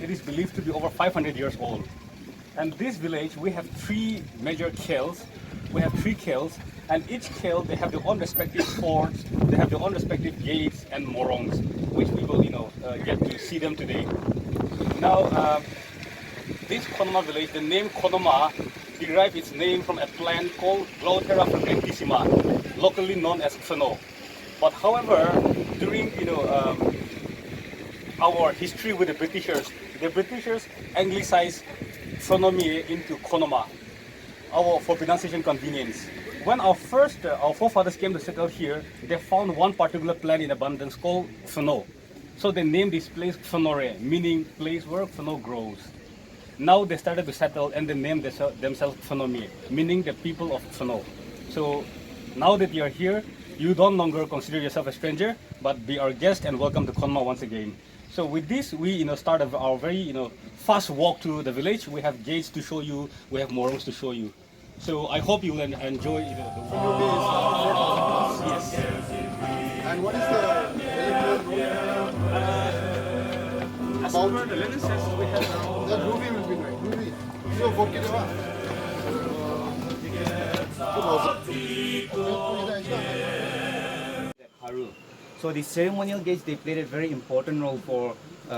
it is believed to be over 500 years old. And this village, we have three major khels. We have three khels, and each khel, they have their own respective forts, they have their own respective gates and morungs, which we will, get to see them today. Now, this Khonoma village, the name Khonoma derived its name from a plant called Glaucera fragrantissima, locally known as phono. But however, during our history with the Britishers anglicized Phonome into Khonoma, for pronunciation convenience. When our forefathers came to settle here, they found one particular plant in abundance called phono. So they named this place Phonore, meaning place where phono grows. Now they started to settle and they named themselves Phonome, meaning the people of phono. So now that you are here, you don't longer consider yourself a stranger, but be our guest and welcome to Khonoma once again. So with this, we start our very fast walk to the village. We have gates to show you, we have morungs to show you. So I hope you will enjoy the walk. Yes. And what is the As per the legend says, we have the Ruby will be right. Ruby. So what can you So the ceremonial gates, they played a very important role for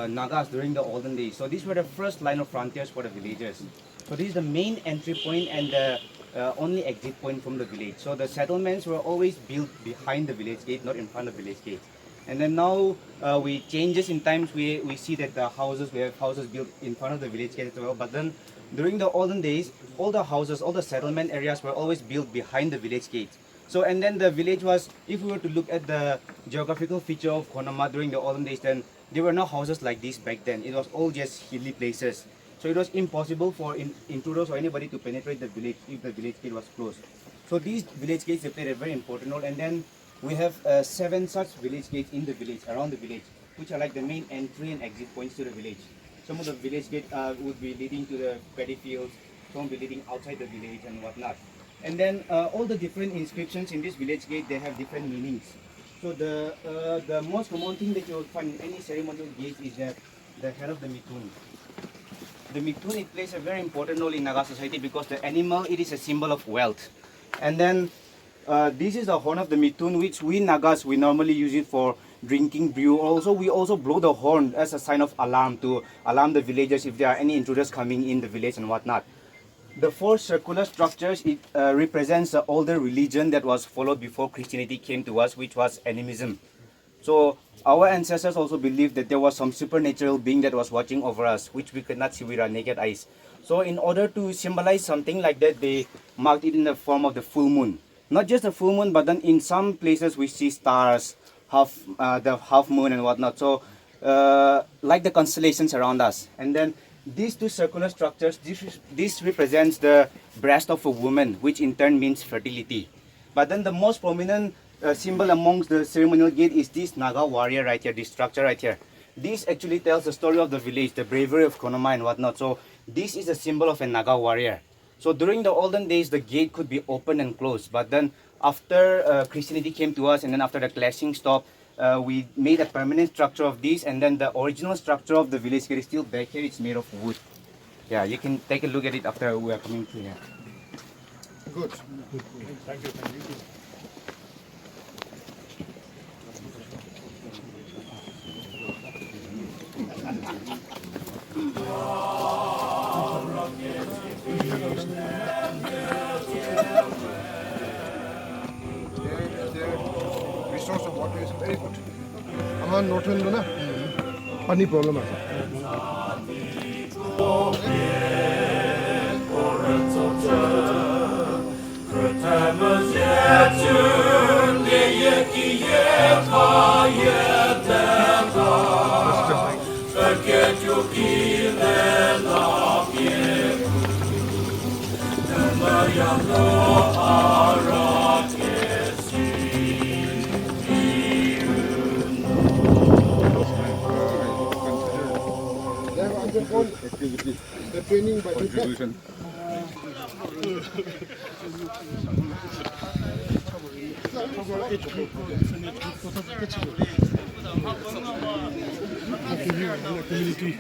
Nagas during the olden days. So these were the first line of frontiers for the villagers. So this is the main entry point and the only exit point from the village. So the settlements were always built behind the village gate, not in front of the village gate. And then now we changes in times, we see that we have houses built in front of the village gate as well. But then during the olden days, all the houses, all the settlement areas were always built behind the village gate. So and then the village was, if we were to look at the geographical feature of Khonoma during the olden days, then there were no houses like this back then. It was all just hilly places. So it was impossible for intruders or anybody to penetrate the village if the village gate was closed. So these village gates, they played a very important role. And then we have 7 such village gates in the village, around the village, which are like the main entry and exit points to the village. Some of the village gates would be leading to the paddy fields, some would be leading outside the village and whatnot. And then all the different inscriptions in this village gate, they have different meanings. So the most common thing that you will find in any ceremonial gate is that the head of the mitun. The mitun, it plays a very important role in Naga society because the animal, it is a symbol of wealth. And then this is the horn of the mitun, which we Nagas, we normally use it for drinking brew. Also, we also blow the horn as a sign of alarm to alarm the villagers if there are any intruders coming in the village and whatnot. The 4 circular structures, it represents the older religion that was followed before Christianity came to us, which was animism. So our ancestors also believed that there was some supernatural being that was watching over us, which we could not see with our naked eyes. So in order to symbolize something like that, they marked it in the form of the full moon. Not just the full moon, but then in some places we see stars, the half moon and whatnot. So like the constellations around us. And then these 2 circular structures, this represents the breast of a woman, which in turn means fertility. But then the most prominent symbol amongst the ceremonial gate is this Naga warrior right here, this structure right here. This actually tells the story of the village, the bravery of Khonoma and whatnot. So this is a symbol of a Naga warrior. So during the olden days, the gate could be open and closed. But then after Christianity came to us and then after the clashing stopped, we made a permanent structure of this, and then the original structure of the village gate is still back here. It's made of wood. Yeah, you can take a look at it after we are coming through here. Good. Thank you. The resource of water is very good. Our note will na pani problem asa. The training by contribution. community.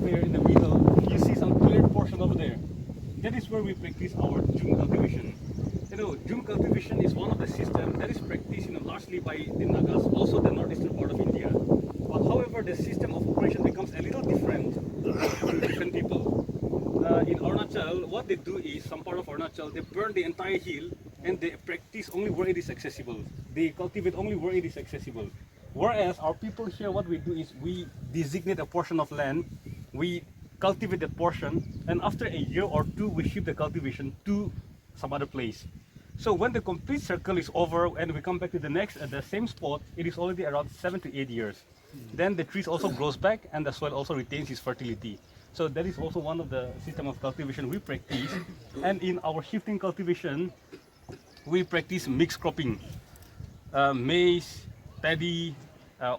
There in the middle, you see some clear portion over there. That is where we practice our June cultivation. You know, June cultivation is one of the systems that is practiced, largely by the Nagas, also the northeastern part of India. But however, the system of operation becomes a little different to different people. In Arunachal, what they do is, some part of Arunachal, they burn the entire hill and they practice only where it is accessible. They cultivate only where it is accessible. Whereas our people here, what we do is we designate a portion of land, we cultivate that portion, and after a year or two, we shift the cultivation to some other place. So when the complete circle is over and we come back to the same spot, it is already around 7 to 8 years. Then the trees also grows back and the soil also retains its fertility. So that is also one of the system of cultivation we practice. And in our shifting cultivation, we practice mixed cropping, maize, paddy,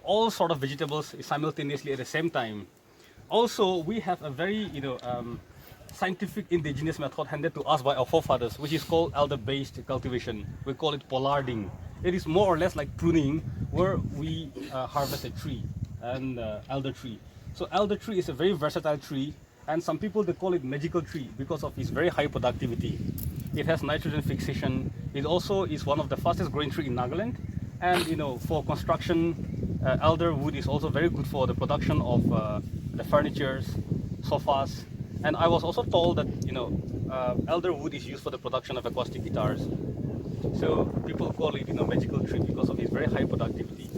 all sort of vegetables simultaneously at the same time. Also, we have a very scientific indigenous method handed to us by our forefathers, which is called elder-based cultivation. We call it pollarding. It is more or less like pruning, where we harvest a tree, an elder tree. So elder tree is a very versatile tree, and some people they call it magical tree because of its very high productivity. It has nitrogen fixation. It also is one of the fastest growing tree in Nagaland. And for construction, elder wood is also very good for the production of the furnitures, sofas. And I was also told that elder wood is used for the production of acoustic guitars. So people call it magical tree because of its very high productivity.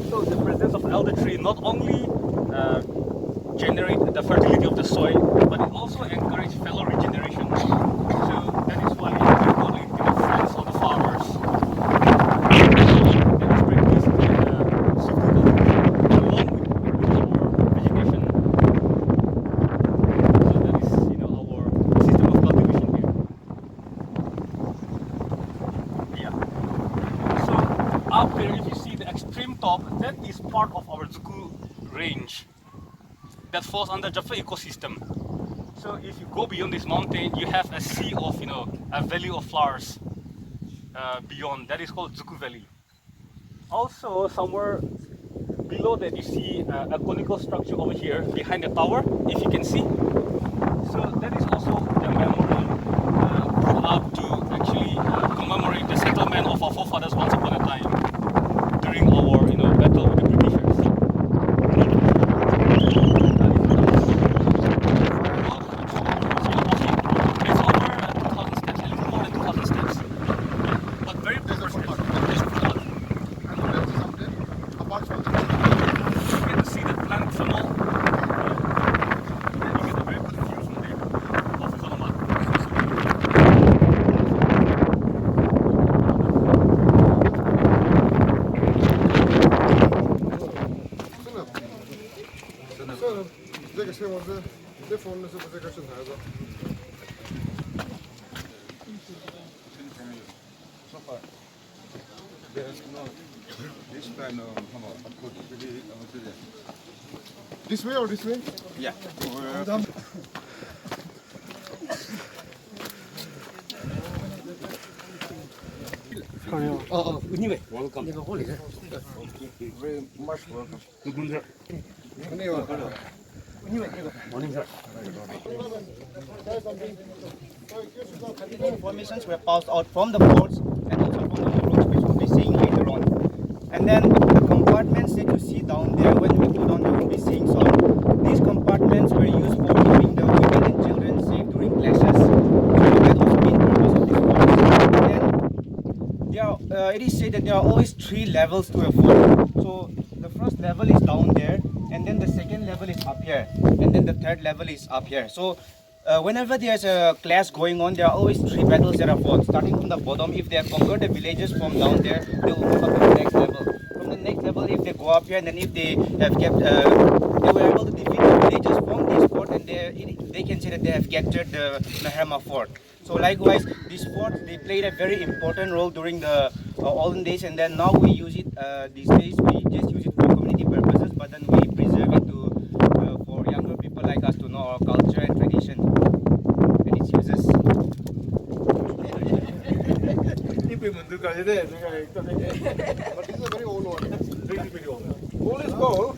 So the presence of elder tree not only generate the fertility of the soil, but it also encourage fellow regeneration. So that is why we call it friends of the farmers. That is practiced in shifting cultivation along with our vegetation. So that is our system of cultivation here. Yeah. So up there, if you see the extreme top, that is part of our Zuku range that falls under Jaffa ecosystem. So if you go beyond this mountain, you have a sea of, a valley of flowers beyond. That is called Zuku Valley. Also, somewhere below that, you see a conical structure over here behind the tower, if you can see. So that is also the memorial put up to actually commemorate the settlement of our forefathers once upon a time during our, battle with the Britishers. This way or this way? Yeah. Anyway, welcome. Very much welcome. Morning, sir. Informations were passed out from the forts and also from the morungs, which we'll be seeing later on. And then the compartments that you see down there, when we go down there, we'll be seeing some. These compartments were used for keeping the women and children safe during clashes. So that was the main purpose of these forts. And then it is said that there are always 3 levels to a fort. So the first level is down there, and then the second level is up here, and then the third level is up here. So whenever there's a clash going on, there are always 3 battles that are fought. Starting from the bottom, if they have conquered the villages from down there, they will move up to the next level. From the next level, if they go up here, and then if they have kept, they were able to defeat the villages from this fort, and they can say that they have captured the Mahama fort. So likewise, this fort, they played a very important role during the olden days, and then now we use it these days. We just use it for community purposes, but then we preserve it to for younger people like us to know our culture and tradition and its uses. But this is a very old one. Very old. Old is gold.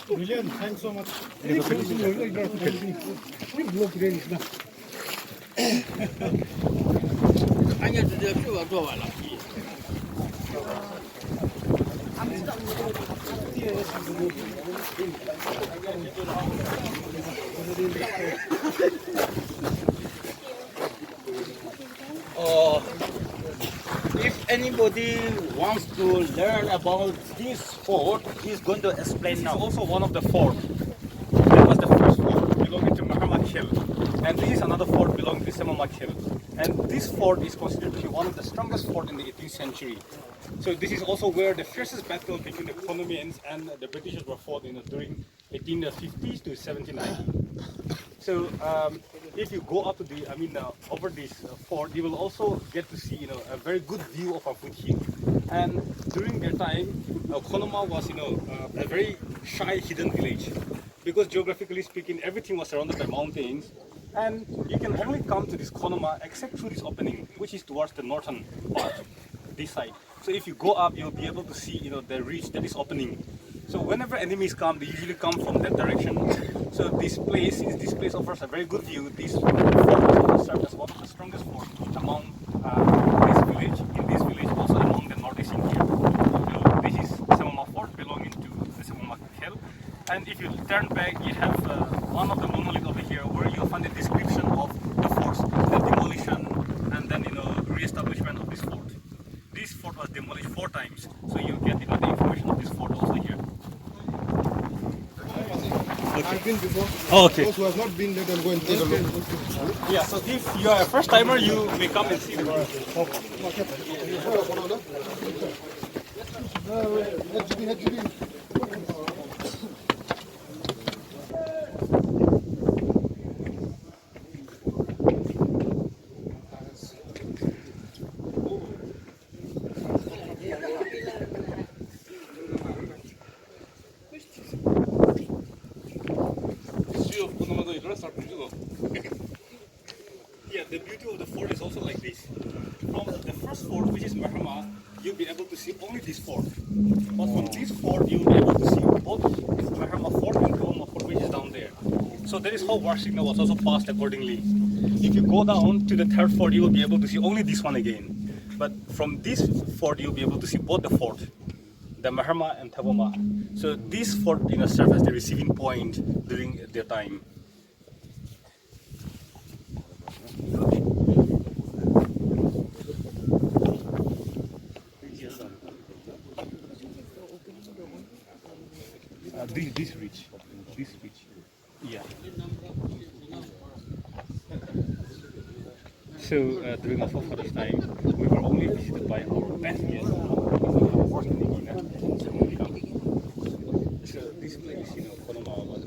William, thanks so much. If anybody wants to learn about this fort, he's going to explain now. This is also one of the forts. That was the first fort belonging to Naga Hill, and this is another fort belonging to Semamak Hill. And this fort is considered to be one of the strongest forts in the 18th century. So this is also where the fiercest battle between the Khonamians and the Britishers were fought during 1850s to 1790. So if you go up to the, over this fort, you will also get to see, a very good view of our foot hill. And during their time, Khonoma was, a very shy, hidden village, because geographically speaking, everything was surrounded by mountains, and you can only come to this Khonoma except through this opening, which is towards the northern part, this side. So if you go up, you'll be able to see, the ridge that is opening. So whenever enemies come, they usually come from that direction. So this place, since this place offers a very good view, this fort also serves as one of the strongest forts among this village. In this village, also among the northeastern here. So this is Semamak Fort, belonging to the Semamak Hill. And if you turn back, you have one of the monolith over here, where you'll find a description of the forts, the demolition, and then re-establishment of this fort. This fort was demolished 4 times, so you get the information of this fort also here. I've been before. Oh, okay. Those who have not been, they can go and take a look. Yeah, so if you are a first timer, you may come and see the Yeah, the beauty of the fort is also like this. From the first fort, which is Mahama, you'll be able to see only this fort. But from this fort, you'll be able to see both Mahama Fort and Kohima Fort, which is down there. So that is how war signal was also passed accordingly. If you go down to the third fort, you will be able to see only this one again. But from this fort, you'll be able to see both the fort, the Mahama and Thaboma. So this fort served as the receiving point during their time. this ridge. Yeah. So during our forefathers' time, we were only visited by our best years. So this place, Khonoma was.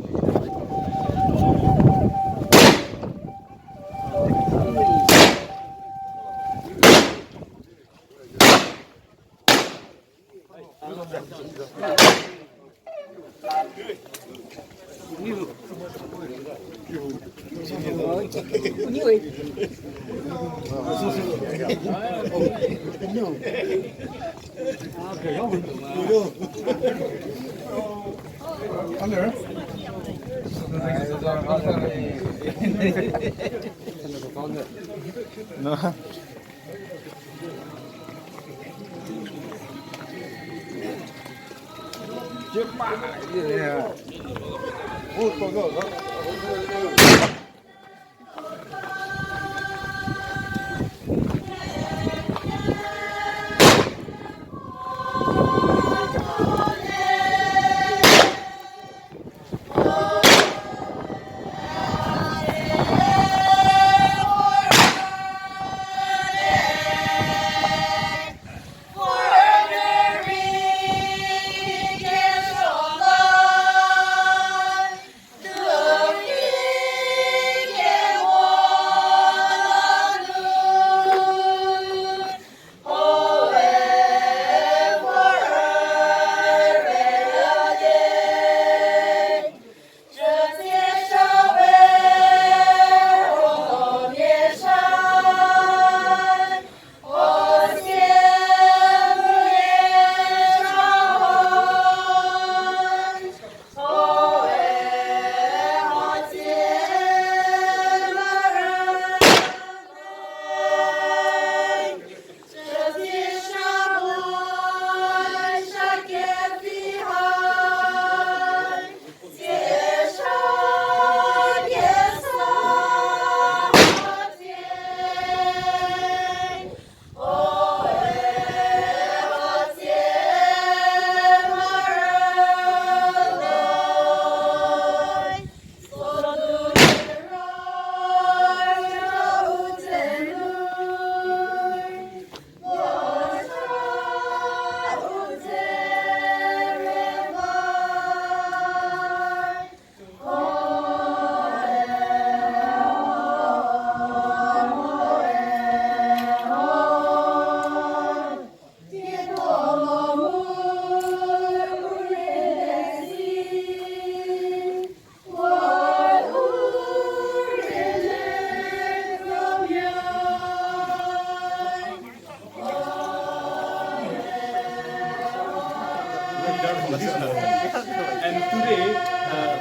And today,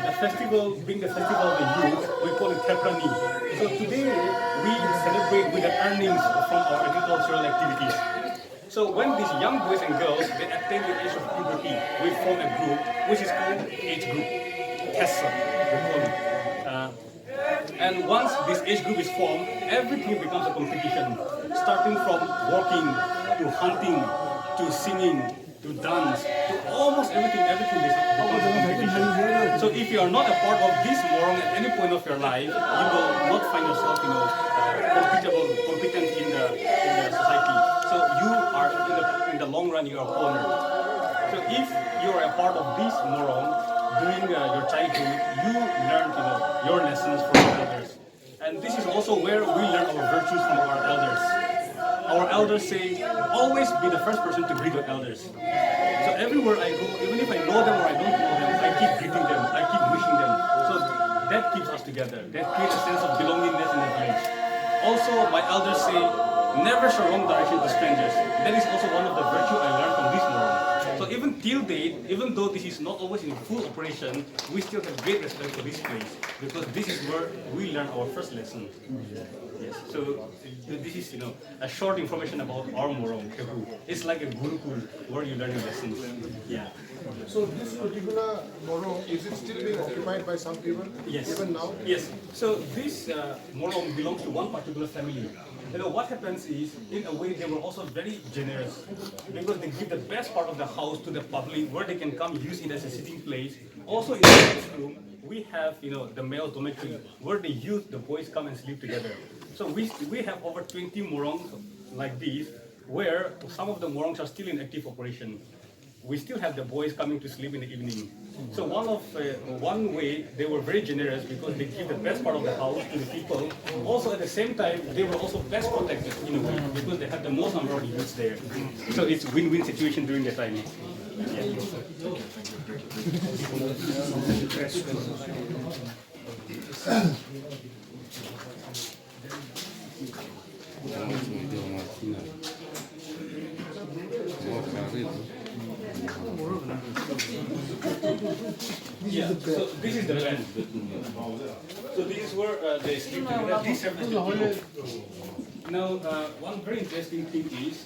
the festival, being the festival of the youth, we call it Teprani. So today, we celebrate with the earnings from our agricultural activities. So when these young boys and girls, they attain the age of puberty, we form a group, which is called age group, Tessa, we call it. And once this age group is formed, everything becomes a competition, starting from walking, to hunting, to singing, to dance, to almost everything becomes a competition. So if you are not a part of this morung at any point of your life, you will not find yourself, competent in the society. So you are in the long run, you are cornered. So if you are a part of this morung during your childhood, you learn, your lessons from your elders. And this is also where we learn our virtues from our elders. Our elders say, always be the first person to greet your elders. So everywhere I go, even if I know them or I don't know them, I keep greeting them, I keep wishing them. So that keeps us together. That creates a sense of belongingness in the village. Also, my elders say, never show wrong direction to strangers. That is also one of the virtues I learned from this morung. So even till date, even though this is not always in full operation, we still have great respect for this place because this is where we learn our first lesson. Yes. So this is a short information about our morung. It's like a gurukul where you learn your lessons. Yeah. So this particular morung, is it still being occupied by some people? Yes. Even now? Yes. So this morung belongs to one particular family. what happens is, in a way, they were also very generous because they give the best part of the house to the public where they can come use it as a sitting place. Also in the next room, we have, the male dormitory where the youth, the boys come and sleep together. So we have over 20 morungs like these, where some of the morungs are still in active operation. We still have the boys coming to sleep in the evening. So one way they were very generous because they give the best part of the house to the people. Also at the same time they were also best protected in a way because they have the most number of youths there. So it's win-win situation during the time. Yeah, so this is the bed. So this is where they sleep together. These have the pillow. Now, one very interesting thing is,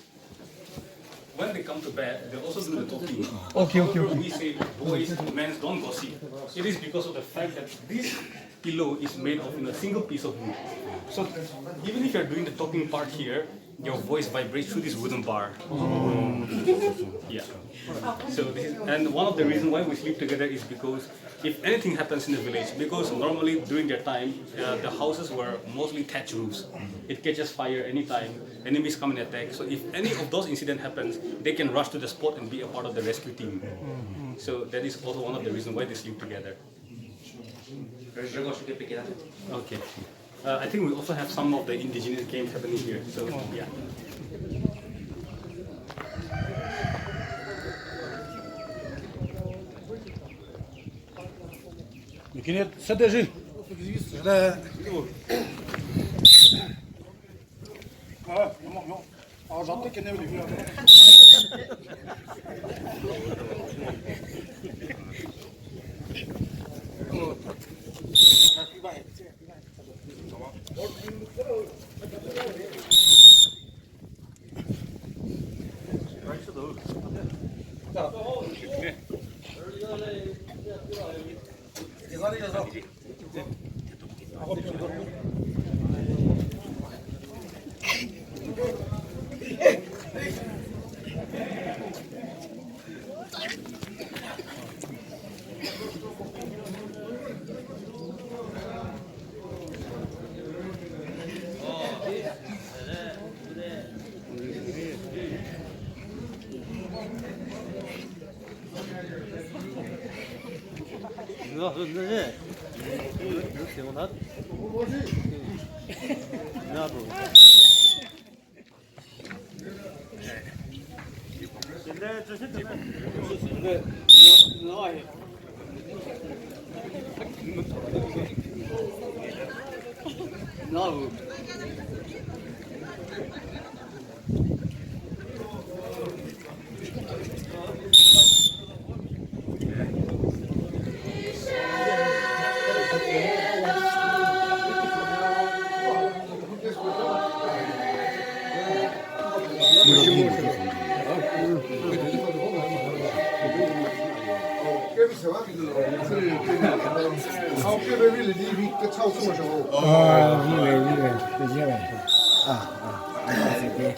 when they come to bed, they also do the talking. Okay. We say boys, men don't gossip. It is because of the fact that this pillow is made of a single piece of wood. So even if you're doing the talking part here, your voice vibrates through this wooden bar. Yeah. So this is, and one of the reasons why we sleep together is because if anything happens in the village, because normally during their time, the houses were mostly thatch roofs. It catches fire anytime, enemies come and attack. So if any of those incidents happens, they can rush to the spot and be a part of the rescue team. So that is also one of the reasons why they sleep together. Okay. I think we also have some of the indigenous games happening here. So yeah.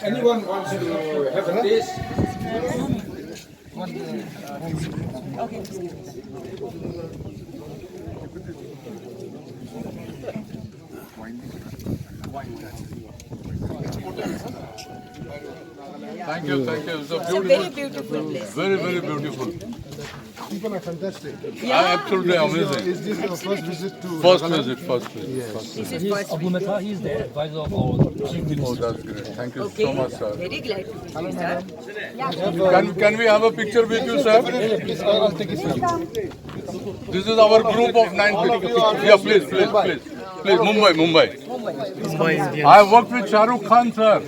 Anyone wants to have a taste? Thank you. It's a It's a very beautiful place. very, very beautiful. People are fantastic. Absolutely amazing. Is this your first visit to First Nagaland? visit. This is first Abu Mehta, he is the advisor of our chief minister. Oh, that's great. Thank you Okay. so much, sir. Very glad to meet you, sir. Can we have a picture with you, sir? Please, I'll take it for you. This is our group of 9 people. Yeah, please. Please, Mumbai. I worked with Shah Rukh Khan, sir.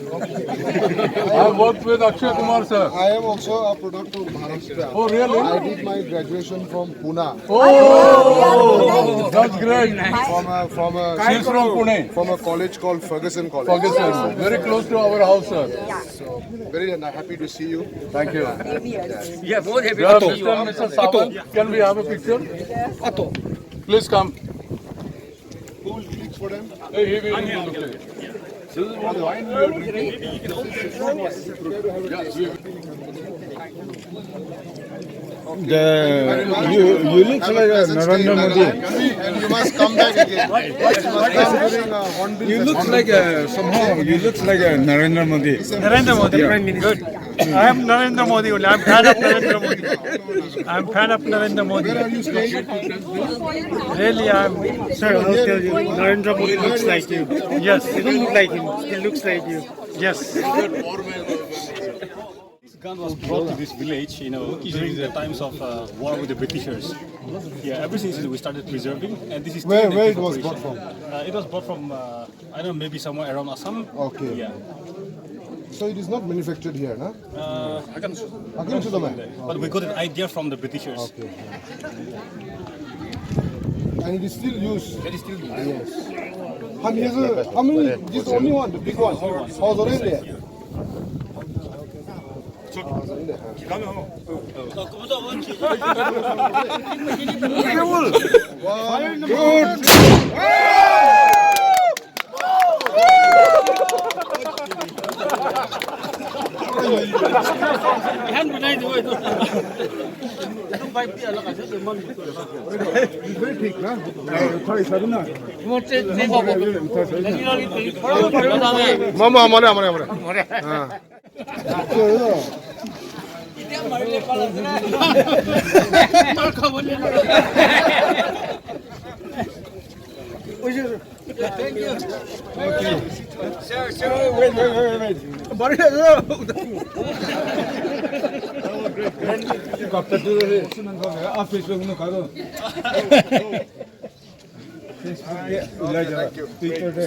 I worked with Akshay Kumar, sir. I am also a product of Maharashtra. Oh, really? I did my graduation from Pune. Oh, that's great. She's from Pune. From a college called Ferguson College. Ferguson, very close to our house, sir. Very happy to see you. Thank you. Yeah, both have Yeah, Mr. and Mrs. Sawant, can we have a picture? Please come. Who will click for them? Hey, he will look at it. This is what wine we are drinking. You look like a Narendra Modi. And you must come back again. You look like somehow you look like a Narendra Modi. Narendra Modi, Prime Minister. Good. I am Narendra Modi only. I am fan of Narendra Modi. I am fan of Narendra Modi. Where are you staying? Really, I am. Sir, I'll tell you. Narendra Modi looks like you. Yes. He doesn't look like him. He looks like you. Yes. This gun was brought to this village, during the times of war with the Britishers. Yeah, ever since we started preserving, and this is still Where in it was operation. brought from? It was brought from, I don't know, maybe somewhere around Assam. Okay. Yeah. So it is not manufactured here, no? Again, to the man. but we got an idea from the Britishers. Okay. And it is still used. That is still used. Yes. How many? This is the only one, the big one. How's the there? Very thick, no? Mama,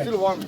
Still warm.